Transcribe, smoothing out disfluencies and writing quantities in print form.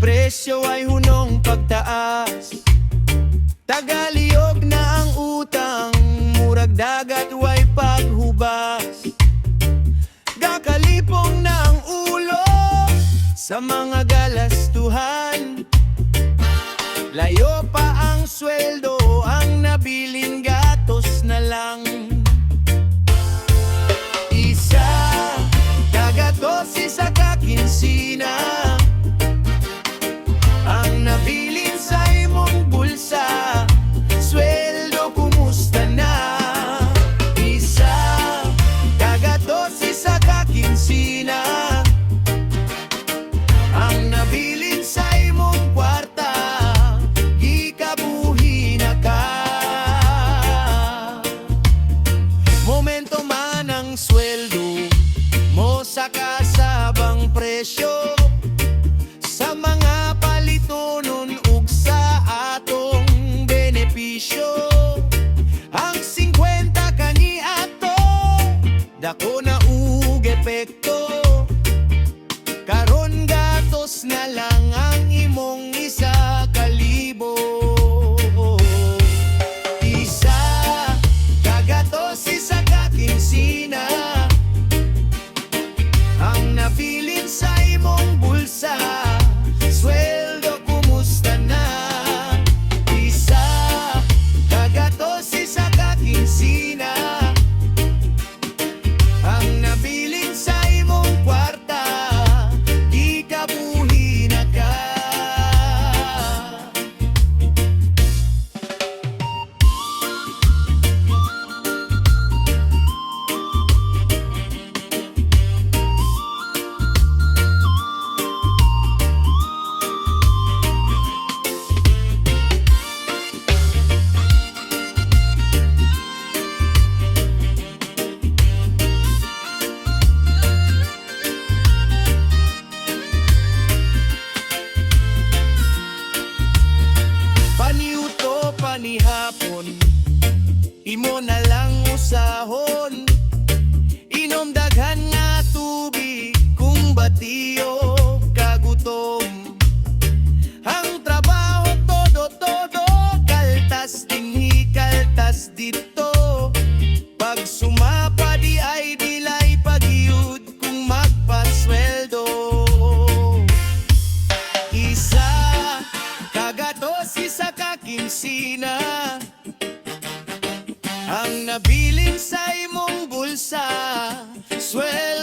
presyo ay hunong pagtaas. Tagaliyog na ang utang, murag dagat way paghubas. Gakalipong na ang ulo sa mga galastuhan. Layo pa ang sweldo, ang nabiling gatos na lang. Isa, kagatosis sa kakinsina, ang nabilin sa imong bulsa. Sweldo, kumusta na? Isa, kagatosis sa kakinsina, ang nabilin sa imong kwarta. Ikabuhi na ka. Momento man ang sweldo mo sa kasabang presyo, sa mga palitonon ug sa atong benepisyo. Ang 50 kaniadto, dako na ug epekto. Karon gatos na lang ang imong isa kalibo. Isa, kagatosis sa kakinsina, ang nabilin sa imong bulsa. Sweldo, kumusta na? Isa, kagatosis sa kakinsina, ang nabilin sa imong kwarta. Ikabuhi na ka. Paniuto, panihapon, imo na lang usahon. Inom daghan nga tubig kung batiyo kagutom. Ang trabaho todo-todo, kaltas dinhi, kaltas dito. Pag sumapa di ay dilay pagyud kung magpasweldo. Isa, kagatosis sa kakinsina, ang nabilin sa imong bulsa. Sweldo,